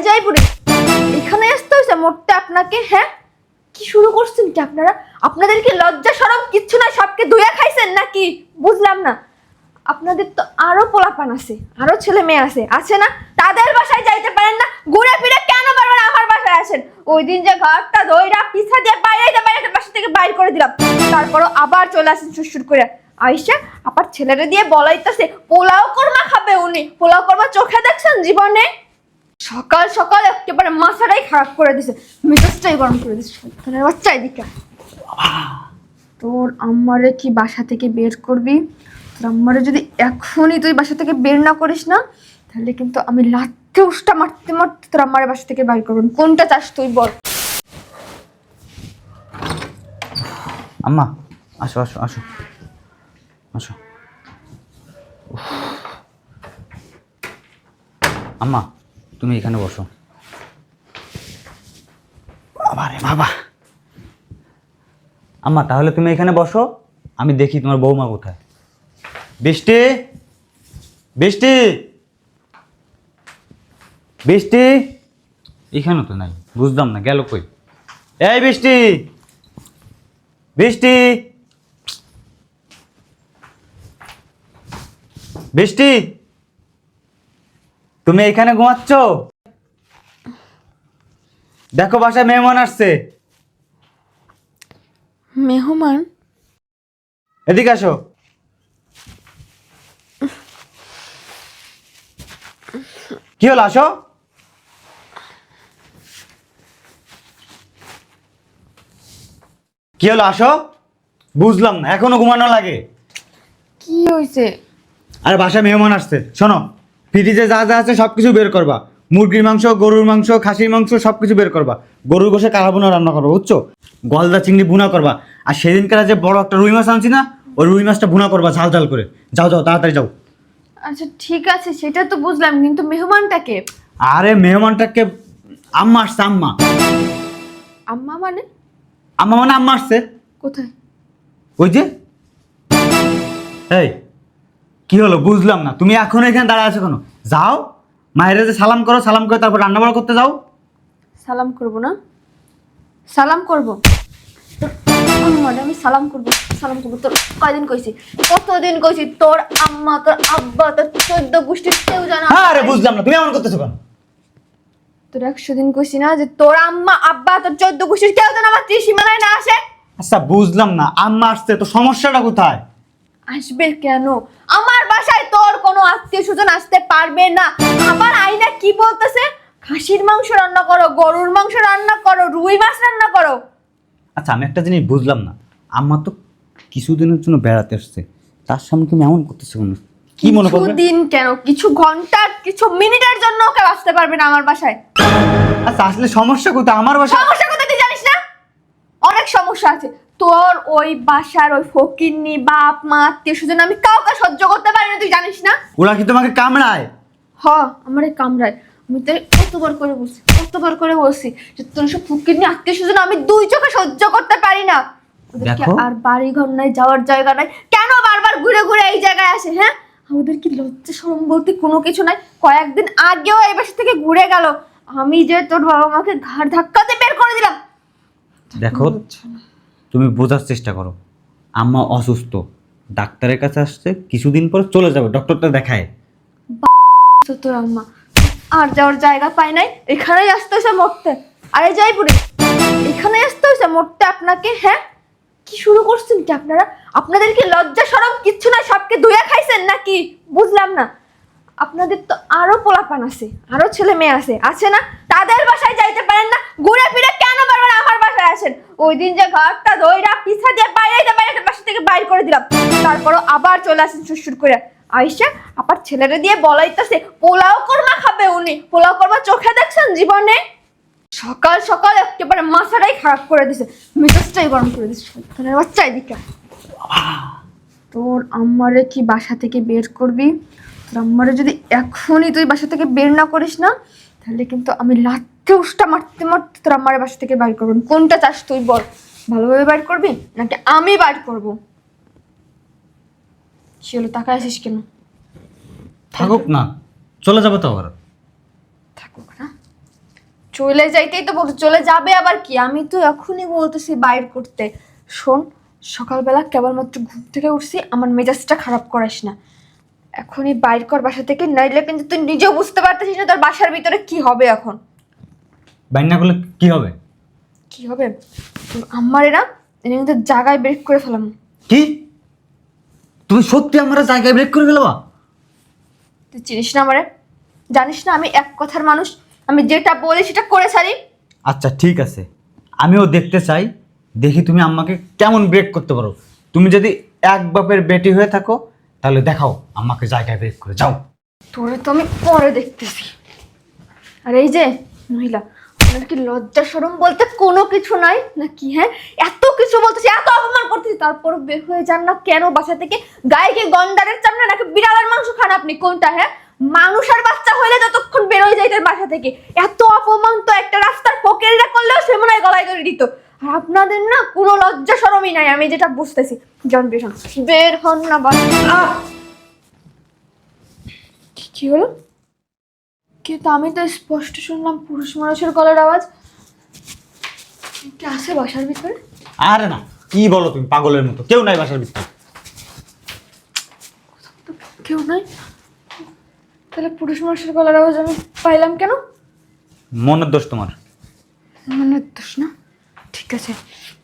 যাই বুড়ি, এখানে আসতে হয়েছে মরতে আপনাকে? হ্যাঁ, কি শুরু করছেন কি আপনারা? আপনাদের কি লজ্জা শরম কিচ্ছু না? সবকে ধুইয়া খাইছেন নাকি? বুঝলাম না। আপনাদের তো আরো পোলাপান আছে, আরো ছেলে মেয়ে আছে না? তাদের বাসায় যাইতে পারেন না? ঘুরে ফিরে কেন বারবার আমার বাসায় আসেন? ওই দিন যে ঘরটা ধইরা পিছা দিয়ে বাইরে বাসা থেকে বাইর করে দিলাম, তারপরও আবার চলে আসেন সুরসুর করে। আইসা আবার ছেলেরে দিয়ে বলাইতেছে পোলাও কোরমা খাবে উনি। পোলাও কোরমা চোখে দেখছেন জীবনে? সকাল সকাল একেবারে মাথাটাই খারাপ করে দিছে, মেজাজটাই গরম করে দিছে। শয়তানের বাচ্চা, এদিকে তোর আম্মারে কি বাসা থেকে বের করবি? তোর আম্মারে যদি এখনই তুই বাসা থেকে বের না করিস না, তাহলে কিন্তু আমি লাথে উষ্টা মারতে মারতে তোর আম্মারে বাসা থেকে বাইর করবেন। কোনটা চাস তুই বল? আম্মা আসো আসো আসো আসো। আম্মা তুমি এখানে বসো। বাবা রে বাবা। আম্মা তাহলে তুমি এখানে বসো, আমি দেখি তোমার বৌমা কোথায়। বৃষ্টি, বৃষ্টি, বৃষ্টি। এখানে তো নাই, বুঝলাম না গেল কই। এই বৃষ্টি, বৃষ্টি, বৃষ্টি, তুমি এখানে ঘুমাচ্ছ? দেখো বাসায় মেহমান আসছে। মেহমান? এদিকে আসো। কি হলো, আসো। কি হলো, আসো। বুঝলাম না, এখনো ঘুমানো লাগে? কি হয়েছে? আরে বাসায় মেহমান আসছে, শোনো। ফ্রিজে যা যা আছে সব কিছু বের করবা। মুরগির মাংস, গরুর মাংস, খাসির মাংস সব কিছু বের করবা। গরুর গোশে কালা বোনা রান্না করবা, বুঝছো? গলদা চিংড়ি ভুনা করবা। আর সেদিনকার যে বড় একটা রুই মাছ আনছি না, ওই রুই মাছটা ভুনা করবা ঝাল ঝাল করে। যাও যাও তাড়াতাড়ি যাও। আচ্ছা ঠিক আছে, সেটা তো বুঝলাম, কিন্তু মেহমানটাকে? আরে মেহমানটাকে আম্মা আসছে, আম্মা। আম্মা মানে? আম্মা মানে আম্মা আসছে। কোথায়? ওই যে। এই কি হলো বুঝলাম না, তুমি এখনো এখানে দাঁড়ায় আছো কেন? যাও মায়েরা যে সালাম করো, সালাম করে তারপর রান্না বাড়া করতে যাও। সালাম করব না? সালাম করব? মানে আমি সালাম করব? সালাম করব? তোর কয়দিন কইছি, কতদিন কইছি তোর আম্মা তোর আব্বা তোর 14 গোষ্ঠীর কেউ জানা? হ্যাঁ আরে বুঝলাম না, তুমি এমন করতেছো কেন? তোর 100 দিন কইছি না যে তোর আম্মা আব্বা তোর 14 গোষ্ঠীর কেউ যেন আমার ত্রিসীমানায় না আসে? আচ্ছা বুঝলাম না, আম্মা আসছে তো সমস্যাটা কোথায়? আসবে কেন? আমার বাসায় তোর কোনো আত্মীয় স্বজন আসতে পারবে না। আমার আইনা কি বলতেছে? খাসির মাংস রান্না করো, গরুর মাংস রান্না করো, রুই মাছ রান্না করো। আচ্ছা আমি একটা জিনিস বুঝলাম না, আম্মা তো কিছুদিনের জন্য বেড়াতে আসছে, তার সামনে তুমি এমন করতেছো কেন? কি মনে করবে? দিন কেন, কিছু ঘন্টা কিছু মিনিটের জন্য কেউ আসতে পারবে না আমার বাসায়। আচ্ছা আসলে সমস্যা কোথায় আমার বাসায়? সমস্যা কোথায় তুই জানিস না? অনেক সমস্যা আছে তোর ওই বাসার ওই ফকিন্নি বাপ মা আত্মীয় স্বজন আমি কাউকে সহ্য করতে পারি না, তুই জানিস না? ওরা কি তোমাকে কামড়ায়? হ, আমার এই কামরায় আমি তো কতবার করে বলছি যে তোর সব ফকিন্নি আত্মীয় স্বজন আমি দুই চোখে সহ্য করতে পারি না। ওদেরকে দেখো। আর বাড়ি ঘর নাই, যাওয়ার জায়গা নাই, কেন বারবার ঘুরে ঘুরে এই জায়গায় আসে? হ্যাঁ, আমাদের কি লজ্জা শরম বলতে কোনো কিছু নাই? কয়েকদিন আগেও এই বাসা থেকে ঘুরে গেল, আমি যে তোর বাবা মাকে ঘাড় ধাক্কাতে বের করে দিলাম। দেখো তুমি বোঝার চেষ্টা করো, আম্মা অসুস্থ, ডাক্তারের কাছে আসছে, কিছুদিন পর চলে যাবে, ডক্টরটা দেখায়। তো তোর আম্মা আর যাওয়ার জায়গা পায় নাই, এখানেই আসতে হয়েছে মরতে। আরে যাই বুড়ি, এখানে আসতে হয়েছে মরতে আপনাকে? হ্যাঁ, কি শুরু করছেন কি আপনারা? আপনাদের কি লজ্জা শরম কিচ্ছু না? সবকে ধুইয়া খাইছেন নাকি? বুঝলাম না। আপনাদের তো আরো পোলাপান আছে, আরো ছেলে মেয়ে আছে না? তাদের বাসায় যাইতে পারেন না? ঘুরে ফিরে কেন বারবার আমার বাসায় আসেন? ওই দিন যে ঘরটা ধইরা পিছা দিয়ে বাইরে বাসা থেকে বাইর করে দিলাম, তারপরও আবার চলে আসেন সুরসুর করে। আইসা আবার ছেলেরে দিয়ে বলাইতেছে পোলাও কোরমা খাবে উনি। পোলাও কোরমা চোখে দেখছেন জীবনে? সকাল সকাল একেবারে মাথাটাই খারাপ করে দিছে, মেজাজটাই গরম করে দিছে। শয়তানের বাচ্চা, এদিকে তোর আম্মারে কি বাসা থেকে বের করবি? তোর আম্মারে যদি এখনই তুই বাসা থেকে বের না করিস না, তাহলে কিন্তু আমি লাথে উষ্টা মারতে মারতে তোর আম্মারে বাসা থেকে বাইর করবেন। কোনটা চাস তুই বল? ভালোভাবে বাইর করবি নাকি আমি বাইর করব? সে হলো তাকায় আছিস কেন? থাকুক না, চলে যাবে তো আবার। থাকুক না? চলে যাইতেই তো বলতে, চলে যাবে আবার কি? আমি তো এখনই বলতেছি বাইর করতে। শোন, সকালবেলা কেবলমাত্র ঘুম থেকে উঠছি, আমার মেজাজটা খারাপ করাস না। এখনই বাইর কর বাসা থেকে, নাইলে কিন্তু তুই নিজেও বুঝতে পারতেছিস না তোর বাসার ভিতরে কি হবে এখন। বাইনা করলে কি হবে? কি হবে? তোর আম্মারে না এনে কিন্তু জায়গায় ব্রেক করে ফেলাম। কি? তুমি সত্যি আমরা জায়গায় ব্রেক করে ফেলবা? তুই চিনিস না আমারে? জানিস না আমি এক কথার মানুষ, আমি যেটা বলি সেটা করে ছাড়ি। আচ্ছা ঠিক আছে, আমিও দেখতে চাই, দেখি তুমি আম্মাকে কেমন ব্রেক করতে পারো। তুমি যদি এক বাপের বেটি হয়ে থাকো তাহলে দেখাও আম্মাকে জায়গায় ব্রেক করে যাও। তোরে তো আমি পরে দেখতেছি। আর এই যে মহিলা, আপনার কি লজ্জা শরম বলতে কোনো কিছু নাই নাকি? হ্যাঁ, এত কিছু বলতেছি, এত অপমান করতেছি, তারপরও বের হয়ে যান না কেন বাসা থেকে? গায়ে কি গন্ডারের চামড়া নাকি বিড়ালের মাংস খান আপনি? কোনটা? হ্যাঁ, মানুষের বাচ্চা হইলে যতক্ষণ বের হয়ে যাইতেন বাসা থেকে। এত অপমান তো একটা রাস্তার ফকিররা করলেও সে মনে হয় গলায় ধরে দিত। আর আপনাদের না কোনো লজ্জা শরমই নাই, আমি যেটা বুঝতেছি। যান বের হন, বের হন না বাসা। কি হলো? কিন্তু আমি তো স্পষ্ট শুনলাম পুরুষ মানুষের গলার আওয়াজ। কি আছে বাসার ভিতরে? আরে না, কি বলো তুমি পাগলের মতো? কেউ নাই বাসার ভিতরে। তো কেউ নাই, তাহলে পুরুষ মানুষের গলার আওয়াজ আমি পাইলাম কেন? মনের দোষ তোমার। মনে দোষ না? ঠিক আছে,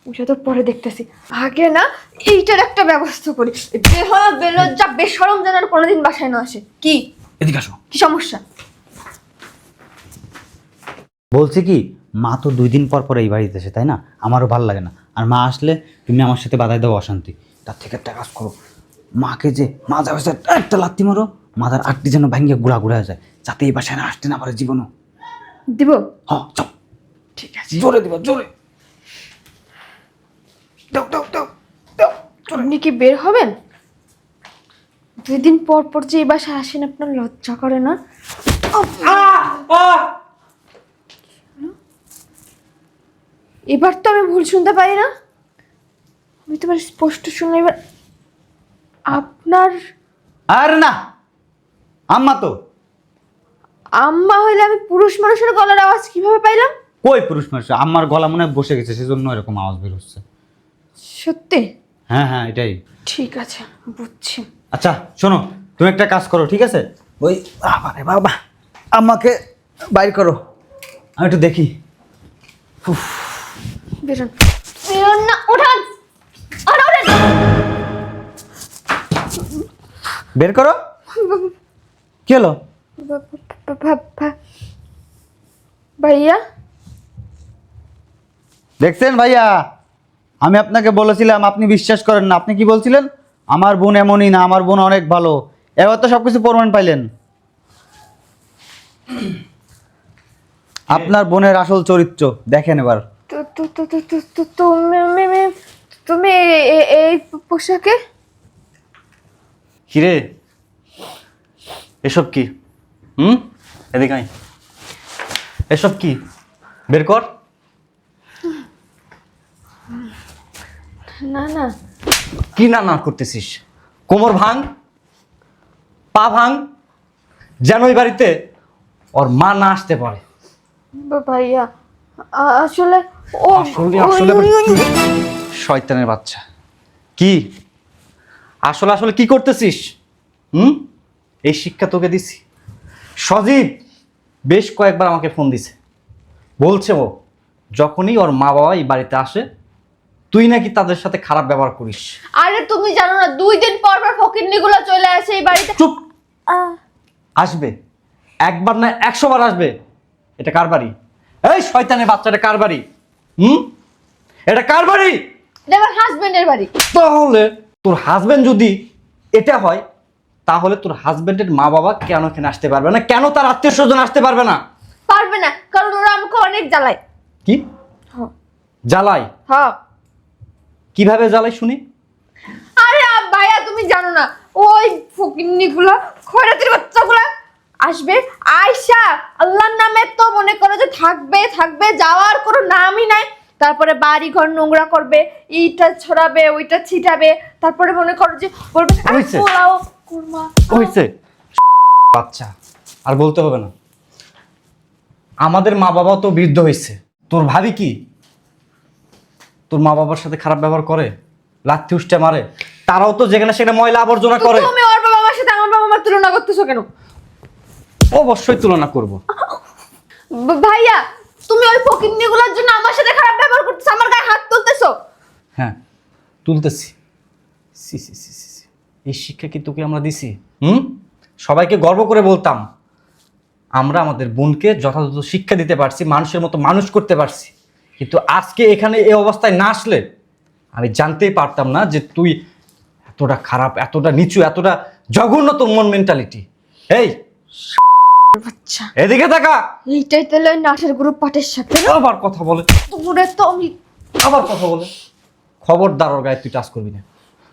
ওটা তো পরে দেখতেছি। আগে না এইটার একটা ব্যবস্থা করি। বেহায়া বেলজ্জা বেশরম যেন আর কোনোদিন বাসায় না আসে। কি এদিকে আসো। কি সমস্যা? বলছি কি, মা তো 2 দিন পর পর এই বাড়িতে আসে, তাই না? আমারও ভালো লাগে না। আর মা আসলে তুমি আমার সাথে বাধাই দাও অশান্তি। তার থেকে একটা কাজ করো, মাকে যে মাজা হয়েছে একটা লাত্তি মারো, মাথার আটটি যেন ভাঙ্গে গুড়া গুড়া যায়, যাতে এই বাসায় না আসতে না পারে জীবনও। দিব? হ্যাঁ চাও। ঠিক আছে, জোরে দিবা, জোরে দাও দাও দাও দাও। আপনি কি বের হবেন? 2 দিন পর পর যে এই বাসায় আসেন, আপনার লজ্জা করে না? এবার তো আমি ভুল শুনতে পারি না, আমি তোমার স্পষ্ট শুনলাম এবার। আপনার আর না, আম্মা তো। আম্মা হইলে আমি পুরুষ মানুষের গলার আওয়াজ কিভাবে পাইলাম? কই পুরুষ মানুষ? আম্মার গলা মনে হয় বসে গেছে, সেজন্য এরকম আওয়াজ বের হচ্ছে। সত্যি? হ্যাঁ হ্যাঁ, এটাই। ঠিক আছে, বুঝছি। আচ্ছা শোনো, তুমি একটা কাজ করো, ঠিক আছে? ওই বাবারে বাবা, আম্মাকে বাইর করো, আমি একটু দেখি। বেরোন, বেরোন না, ওঠান, আর ওঠেন। বের করো। কি হলো? ভাইয়া, দেখছেন ভাইয়া, আমি আপনাকে বলেছিলাম, আপনি বিশ্বাস করেন না। আপনি কি বলছিলেন? আমার বোন এমনই না, আমার বোন অনেক ভালো। এবার তো সবকিছু প্রমাণ পাইলেন। আপনার বোনের আসল চরিত্র দেখেন এবার। তুমি এই পোশাকে? কিরে, এসব কি? এদিকে আয়। এসব কি? বের কর। না না, কি না না করতেছিস? কোমর ভাঙ, পা ভাঙ, যেন ওই বাড়িতে ওর মা না আসতে পারে। ভাইয়া আসলে ও আসলে শয়তানের বাচ্চা। কি আসলে আসলে কি করতেছিস? এই শিক্ষা তোকে দিছি। সজীব বেশ কয়েকবার আমাকে ফোন দিছে, বলছে ও যখনই ওর মা বাবা এই বাড়িতে আসে তুই নাকি তাদের সাথে খারাপ ব্যবহার করিস। আরে তুমি জানো না, 2 দিন পর পর ফকিন্নিগুলো চলে আসে এই বাড়িতে। চুপ। আসবে, একবার না 100 বার আসবে। এটা কার বাড়ি? এই শয়তানের বাচ্চাটা কার বাড়ি? এটা কার বাড়ি? এটা আমার হাজবেন্ডের বাড়ি। তাহলে তোর হাজবেন্ড যদি এটা হয়, তাহলে তোর হাজবেন্ডের মা বাবা কেন এখানে আসতে পারবে না? কেন তার আত্মীয় স্বজন আসতে পারবে না? পারবে না, কারণ ওরা আমাকে অনেক জ্বালায়। কি জ্বালাই? হ্যাঁ। কিভাবে জ্বালাই শুনি? আরে ভাইয়া তুমি জানো না, ওই ফকিন্নিগুলো খয়রাতির বাচ্চাগুলো আসবে, আয়শা আল্লাহর নামে তো মনে করো যে থাকবে থাকবে, যাওয়ার কোনো নামই নাই। তারপরে বাড়ি ঘর নোংরা করবে, এইটা ছড়াবে ওইটা ছিটাবে, তারপরে মনে করো যে বলবে হইছে। পোলাও কুরমা। হইছে বাচ্চা, আর বলতে হবে না। আমাদের মা বাবা তো বৃদ্ধ হয়েছে, তোর ভাবি কি তোর মা বাবার সাথে খারাপ ব্যবহার করে, লাথি উষ্টা মারে? তারাও তো যেখানে সেখানে ময়লা আবর্জনা করে। তুমি ওর বাবা মার সাথে আমার বাবা মার তুলনা করতেছো কেন? অবশ্যই তুলনা করব। ভাইয়া, তুমি ওই ফকিন্নিগুলোর জন্য আমার সাথে খারাপ ব্যবহার করতেছো, আমার গায়ে হাত তুলতেছো। হ্যাঁ, তুলতেছি। সি সি সি সি সি। এই শিক্ষা কি তোকে আমরা দিছি? সবাইকে গর্ব করে বলতাম আমরা আমাদের বোনকে যথাযথ শিক্ষা দিতে পারছি, মানুষের মতো মানুষ করতে পারছি। কিন্তু আজকে এখানে এই অবস্থায় না আসলে আমি জানতেই পারতাম না যে তুই এতটা খারাপ, এতটা নিচু, এতটা জঘন্য তোর মন মেন্টালিটি। এই আচ্ছা, এদিকে তাকা। এইটাই তাহলে ওই নাটের গ্রুপ পার্টির সাথে না? আবার কথা বলে, তোরে তো আমি আবার কথা বলে। খবরদার ওর গায়ে তুই টাচ করবি না,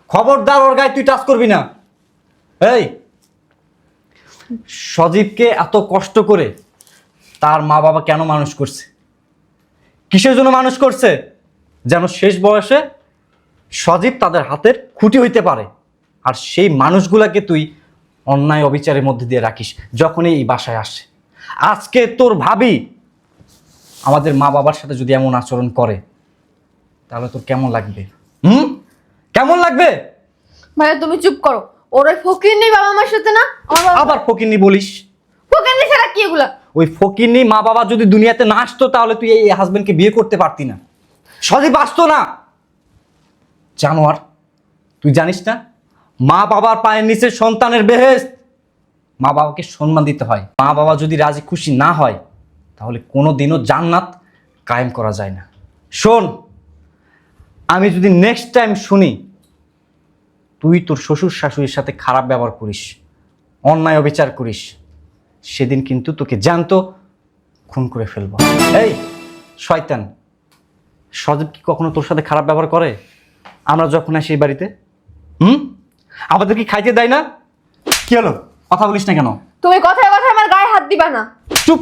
খবরদার ওর গায়ে তুই টাচ করবি না। এই সজীবকে এত কষ্ট করে তার মা বাবা কেন মানুষ করছে? কিসের জন্য মানুষ করছে? যেন শেষ বয়সে সজীব তাদের হাতের খুঁটি হইতে পারে। আর সেই মানুষগুলাকে তুই অন্যায় অবিচারের মধ্যে দিয়ে রাখিস যখনই এই বাসায় আসে। আজকে তোর ভাবি আমাদের মা বাবার সাথে যদি এমন আচরণ করে তাহলে তোর কেমন লাগবে? কেমন লাগবে? ভাইয়া তুমি চুপ করো। ওর ওই ফকিন্নি বাবা মার সাথে না আমার বাবা। আবার ফকিন্নি বলিস? ফকিন্নি ছাড়া কি এগুলা? ওই ফকিন্নি মা বাবা যদি দুনিয়াতে না আসতো তাহলে তুই এই হাজবেন্ডকে বিয়ে করতে পারতি না, সজীব আসতো না। জানোয়ার, তুই জানিস না মা বাবার পায়ের নিচে সন্তানের বেহেশত? মা বাবাকে সম্মান দিতে হয়। মা বাবা যদি রাজি খুশি না হয় তাহলে কোনো দিনও জান্নাত কায়েম করা যায় না। শোন, আমি যদি নেক্সট টাইম শুনি তুই তোর শ্বশুর শাশুড়ির সাথে খারাপ ব্যবহার করিস, অন্যায় অবিচার করিস, সেদিন কিন্তু তোকে জ্যান্ত খুন করে ফেলবো। এই শয়তান, সজীব কি কখনো তোর সাথে খারাপ ব্যবহার করে? আমরা যখন আসি এই বাড়িতে আমাদের কি খাইতে দেয় না? কি হলো, কথা বলিস না কেন? তুমি কথায় কথায় আমার গায়ে হাত দিবা না। চুপ।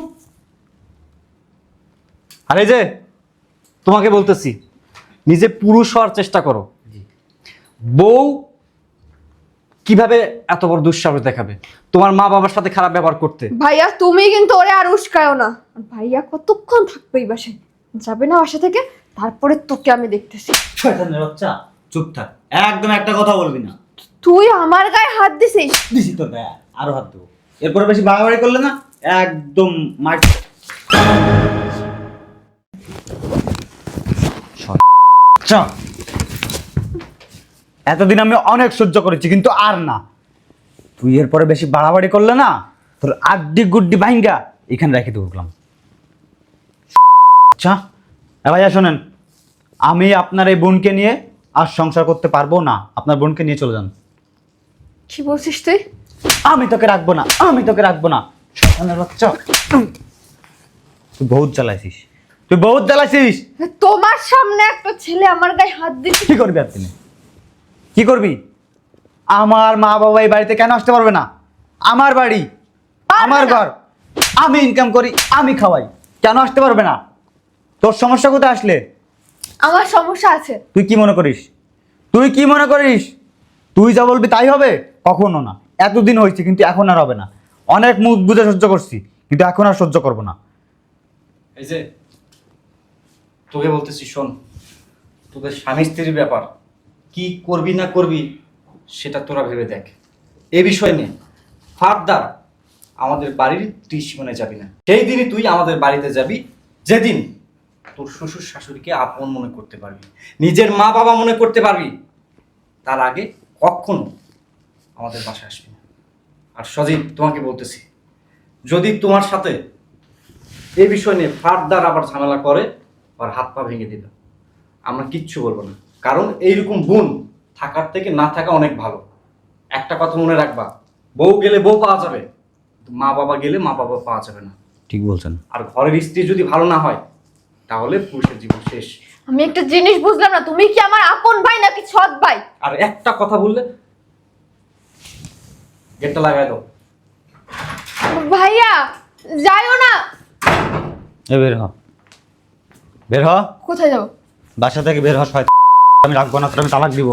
আর এই যে তোমাকে বলতেছি, নিজে পুরুষ হওয়ার চেষ্টা করো। বউ কিভাবে এত বড় দুঃসাহস দেখাবে তোমার মা বাবার সাথে খারাপ ব্যবহার করতে? ভাইয়া তুমি কিন্তু ওরে আর উস্কায়ও না। আর ভাইয়া কতক্ষণ থাকবে এই বাসায়? যাবে না বাসা থেকে? তারপরে তোকে আমি দেখতেছি। শয়তানের বাচ্চা, চুপ থাক, একদম একটা কথা বলবি না। তুই আমার গায়ে হাত দিছিস? দিছি তো দেখ, আরো হাত দেবো। এরপরে বেশি বাড়াবাড়ি করলে না একদম মার। আচ্ছা, এতদিন আমি অনেক সহ্য করেছি কিন্তু আর না। তুই এরপরে বেশি বাড়াবাড়ি করলে না তোর আড্ডি গুড্ডি ভাইঙ্গা এখানে রেখে দেবো। আচ্ছা ভাইয়া শোনেন, আমি আপনার এই বোনকে নিয়ে আর সংসার করতে পারবো না। আপনার বোনকে নিয়ে চলে যান। কি বলছিস তুই? আমি তোকে রাখবো না, আমি তোকে রাখবো না। শয়তানের বাচ্চা, তুই বহুত জ্বালাইছিস, তুই বহুত জ্বালাইছিস। তোমার সামনে একটা ছেলে আমার গায়ে হাত দিচ্ছে। কি করবি আর তুমি? কি করবি? আমার মা বাবা এই বাড়িতে কেন আসতে পারবে না? আমার বাড়ি, আমার ঘর, আমি ইনকাম করি, আমি খাওয়াই, কেন আসতে পারবে না? তোর সমস্যা কোথায় আসলে? আমার সমস্যা আছে। তুই কি মনে করিস? তুই কি মনে করিস তুই যা বলবি তাই হবে? কখনো না। এতদিন হয়েছে কিন্তু এখন আর হবে না। অনেক মুখ বুঝে সহ্য করছি কিন্তু এখন আর সহ্য করবো না। এই যে তোকে বলতেছি, শোন, তোদের স্বামী স্ত্রীর ব্যাপার, কি করবি না করবি সেটা তোরা ভেবে দেখ। এ বিষয় নিয়ে ফার্দার আমাদের বাড়ির ত্রিসীমানায় যাবি না। সেই দিনই তুই আমাদের বাড়িতে যাবি যেদিন তোর শ্বশুর শাশুড়িকে আপন মনে করতে পারবি, নিজের মা বাবা মনে করতে পারবি। তার আগে কখনো আমাদের বাসায় আসবি না। আর সজীব, তোমাকে বলতেছি, যদি তোমার সাথে এই বিষয় নিয়ে ফার্দার আবার ঝামেলা করে আর হাত পা ভেঙে দিল, আমরা কিচ্ছু বলবো না। কারণ এইরকম বোন থাকার থেকে না থাকা অনেক ভালো। একটা কথা মনে রাখবা, বউ গেলে বউ পাওয়া যাবে, মা বাবা গেলে মা বাবা পাওয়া যাবে না। ঠিক বলছেন। আর ঘরের স্ত্রী যদি ভালো না হয় তাহলে পুরুষের জীবন শেষ। আমি একটা জিনিস বুঝলাম না, তুমি কি আমার আপন ভাই নাকি সৎ ভাই? আর একটা কথা বললে গেটটা লাগাই দাও। ভাইয়া যাইও না। এ বের হ, বের হ, কোথায় যাও? বাসা থেকে বের হ। আমি রাখবো না, তোর আমি তালাক দিব।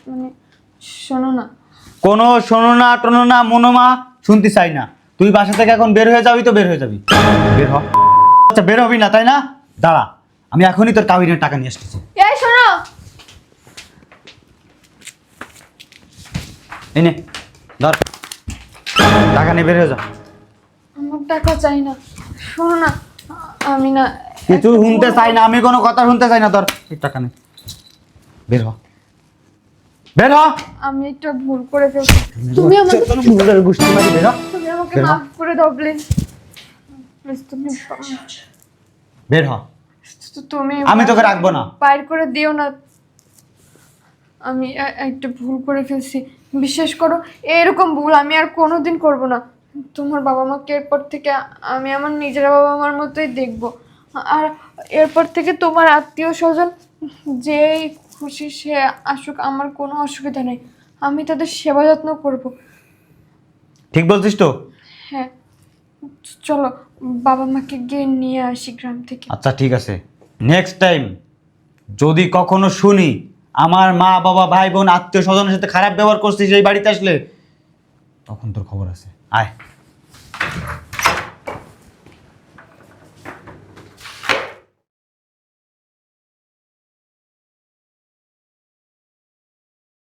মানে শোনো না। কোনো শোনো না টোনো না মনোমা শুনতে চাই না। তুই বাসা থেকে এখন বের হয়ে যাবি তো বের হয়ে যাবি। বের হ। আচ্ছা বের হবি না তাই না? দাঁড়া, আমি এখনই তোর কাবিনের টাকা নিয়ে আসতেছি। এই শোনো, এই নে ধর, টাকা নিয়ে বের হয়ে যা। আমার টাকা চাই না। শোনো না, আমি না কিছু শুনতে চাই না, আমি কোনো কথা শুনতে চাই না। ধর এই টাকা নে, বের হ, বের হ। আমি একটা ভুল করে ফেলছি। তুমি আমাকে ভুলের গোষ্ঠী মারি, বের হ। তুমি আমাকে বের হ। মাফ করে দাও প্লিজ। প্লিজ তুমি বের হ। তুমি আমি তোকে রাখবো না। বাইর করে দিও না। আমি একটা ভুল করে ফেলছি, বিশ্বাস করো। এরকম ভুল আমি আর কোনোদিন করব না। তোমার বাবা মাকে এরপর থেকে আমি আমার নিজের বাবা মার মতোই দেখব। আর এরপর থেকে তোমার আত্মীয় স্বজন যেই খুশি সে আসুক, আমার কোনো অসুবিধা নেই। আমি তাদের সেবা যত্ন করব। ঠিক বলছিস তো? হ্যাঁ, চলো বাবা মাকে গিয়ে নিয়ে আসি গ্রাম থেকে। আচ্ছা ঠিক আছে, নেক্সট টাইম যদি কখনো শুনি আমার মা বাবা ভাই বোন আত্মীয় স্বজনের সাথে খারাপ ব্যবহার করছিস এই বাড়িতে আসলে, তখন তোর খবর আছে। আয়।